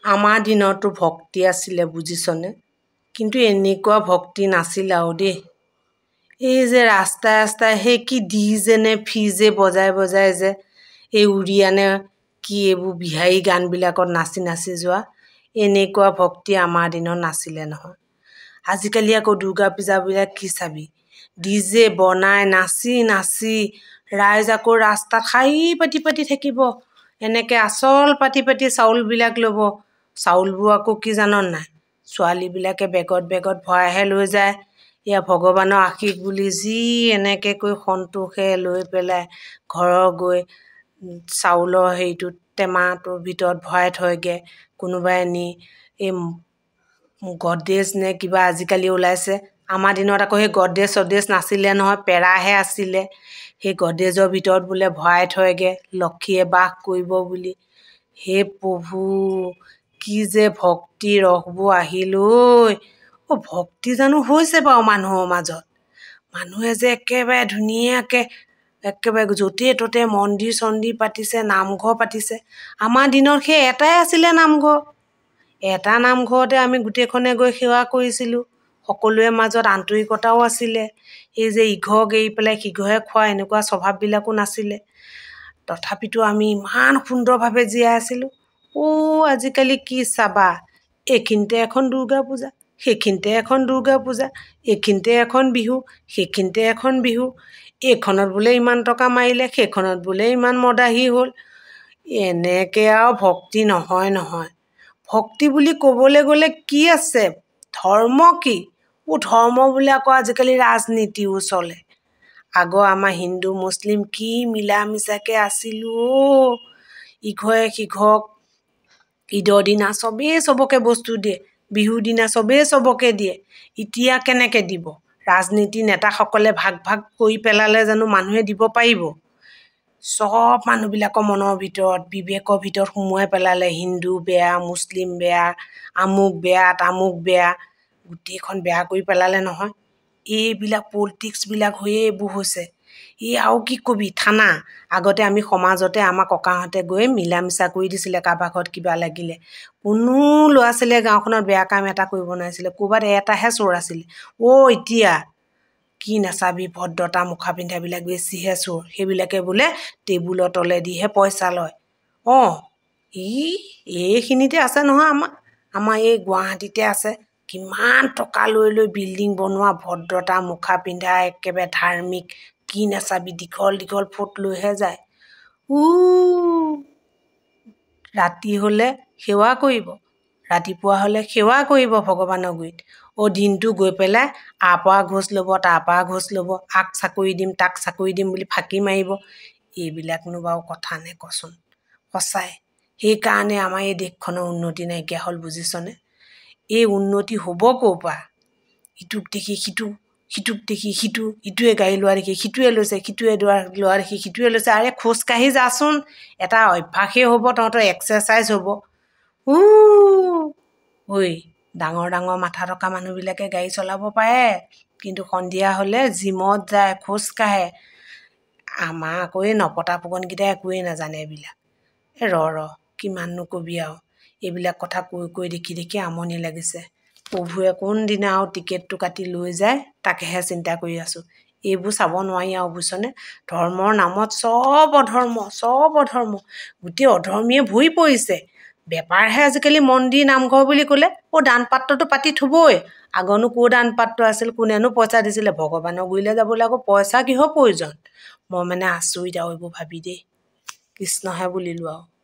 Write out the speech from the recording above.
আমাৰ দিনতো ভক্তি আছিলে বুজিছনে কিন্তু এনেকুৱা ভক্তি নাছিল আৰু দেই এই যে ৰাস্তাই ৰাস্তাই সেই কি ডিজে ফিজে বজাই বজাই যে এই উৰিয়ানে কি এইবোৰ বিহাৰী গানবিলাকত নাচি নাচি যোৱা এনেকুৱা ভক্তি আমাৰ দিনত নাছিলে নহয় আজিকালি আকৌ দুৰ্গা পূজাবিলাক কি চাবি ডিজে বনাই নাচি নাচি ৰাইজ আকৌ ৰাস্তাত শাৰী পাতি পাতি থাকিব এনেকৈ আচল পাতি পাতি চাউলবিলাক ল'ব চাউলবোৰ আকৌ কি জান নাই ছোৱালীবিলাকে বেগত বেগত ভৰাইহে লৈ যায় এয়া ভগৱানৰ আশীষ বুলি যি এনেকৈ কৈ সন্তোষে লৈ পেলাই ঘৰৰ গৈ চাউলৰ হেৰিটোত টেমাটোৰ ভিতৰত ভৰাই থয়গৈ কোনোবাই নি এই গড্ৰেজ নে কিবা আজিকালি ওলাইছে আমাৰ দিনত আকৌ সেই গড্ৰেজ চড্ৰেজ নাছিলে নহয় পেৰাহে আছিলে সেই গড্ৰেজৰ ভিতৰত বোলে ভৰাই থয়গৈ লক্ষীয়ে বাস কৰিব বুলি হে প্ৰভু কি যে ভক্তি ৰসবোৰ আহিল ঐ ভক্তি জানো হৈছে বাৰু মানুহৰ মাজত মানুহে যে একেবাৰে ধুনীয়াকৈ একেবাৰে য'তে ত'তে মন্দিৰ চন্দিৰ পাতিছে নামঘৰ পাতিছে আমাৰ দিনত সেই এটাই আছিলে নামঘৰ এটা নামঘৰতে আমি গোটেইখনে গৈ সেৱা কৰিছিলোঁ সকলোৰে মাজত আন্তৰিকতাও আছিলে এই যে ইঘৰক এৰি পেলাই সিঘৰে খোৱা এনেকুৱা স্বভাৱবিলাকো নাছিলে তথাপিতো আমি ইমান সুন্দৰভাৱে জীয়াই আছিলোঁ আজিকালি কি চাবা এইখিনিতে এখন দুৰ্গা পূজা সেইখিনিতে এখন দুৰ্গা পূজা এইখিনিতে এখন বিহু সেইখিনিতে এখন বিহু এইখনত বোলে ইমান টকা মাৰিলে সেইখনত বোলে ইমান মদাহী হ'ল এনেকৈ আৰু ভক্তি নহয় নহয় ভক্তি বুলি ক'বলৈ গ'লে কি আছে ধৰ্ম কি ধৰ্ম বুলি আকৌ আজিকালি ৰাজনীতিও চলে আগৰ আমাৰ হিন্দু মুছলিম কি মিলা মিছাকৈ আছিলোঁ ইঘৰে সিঘৰক ঈদৰ দিনা চবেই চবকে বস্তু দিয়ে বিহুৰ দিনা চবেই চবকে দিয়ে এতিয়া কেনেকৈ দিব ৰাজনীতি নেতাসকলে ভাগ ভাগ কৰি পেলালে জানো মানুহে দিব পাৰিব চব মানুহবিলাকৰ মনৰ ভিতৰত বিবেকৰ ভিতৰত সোমোৱাই পেলালে হিন্দু বেয়া মুছলিম বেয়া আমুক বেয়া তামুক বেয়া গোটেইখন বেয়া কৰি পেলালে নহয় এইবিলাক পলিটিক্সবিলাক হৈয়ে এইবোৰ হৈছে আৰু কি কবি থানা আগতে আমি সমাজতে আমাৰ ককাহঁতে গৈ মিলা মিছা কৰি দিছিলে কাৰোবাৰ ঘৰত কিবা লাগিলে কোনো ল'ৰা ছোৱালীয়ে গাঁওখনত বেয়া কাম এটা কৰিব নোৱাৰিছিলে ক'ৰবাত এটাহে চোৰ আছিলে এতিয়া কি নাচাবি ভদ্ৰতা মুখা পিন্ধাবিলাক বেছিহে চোৰ সেইবিলাকে বোলে টেবুলৰ তলেদিহে পইচা লয় এইখিনিতে আছে নহয় আমাৰ এই গুৱাহাটীতে আছে কিমান টকা লৈ লৈ বিল্ডিং বনোৱা ভদ্ৰতা মুখা পিন্ধা একেবাৰে ধাৰ্মিক কি নাচাবি দীঘল দীঘল ফুট লৈহে যায় ৰাতি হ'লে সেৱা কৰিব ৰাতিপুৱা হ'লে সেৱা কৰিব ভগৱানৰ গুৰিত দিনটো গৈ পেলাই পৰা ঘোচ ল'ব তাৰপৰা ঘোচ ল'ব আক চাকৰি দিম তাক চাকৰি দিম বুলি ফাঁকি মাৰিব এইবিলাকনো বাৰু কথা নে কচোন সঁচাই সেইকাৰণে আমাৰ এই দেশখনৰ উন্নতি নাইকিয়া হ'ল বুজিছনে এই উন্নতি হ'ব ক'ৰ পৰা ইটোক দেখি সিটো সিটোক দেখি সিটো ইটোৱে গাড়ী লোৱা দেখি সিটোৱে লৈছে সিটোৱে লোৱা দেখি সিটোৱে লৈছে আৰে খোজকাঢ়ি যাচোন এটা অভ্যাসেই হ'ব তহঁতৰ এক্সাৰচাইজ হ'ব ডাঙৰ ডাঙৰ মাথা থকা মানুহবিলাকে গাড়ী চলাব পাৰে কিন্তু সন্ধিয়া হ'লে জিমত যায় খোজকাঢ়ে আমাৰ আকৌ এই নপতা ফুকনকেইটাই একোৱেই নাজানে এইবিলাক কিমাননো কবি আৰু এইবিলাক কথা কৈ কৈ দেখি দেখি আমনি লাগিছে প্ৰভুৱে কোনদিনা আৰু টিকেটটো কাটি লৈ যায় তাকেহে চিন্তা কৰি আছোঁ এইবোৰ চাব নোৱাৰি আৰু বুজিছনে ধৰ্মৰ নামত চব অধৰ্ম গোটেই অধৰ্মীয়ে ভৰি পৰিছে বেপাৰহে আজিকালি মন্দিৰ নামঘৰ বুলি ক'লে দান পাত্ৰটো পাতি থ'বই আগনো দান পাত্ৰ আছিল কোনেনো পইচা দিছিলে ভগৱানৰ গুৰিলৈ যাবলৈ আকৌ পইচা কিহৰ প্ৰয়োজন মই আচৰিত আৰু এইবোৰ ভাবি দেই কৃষ্ণহে বুলিলোঁ আৰু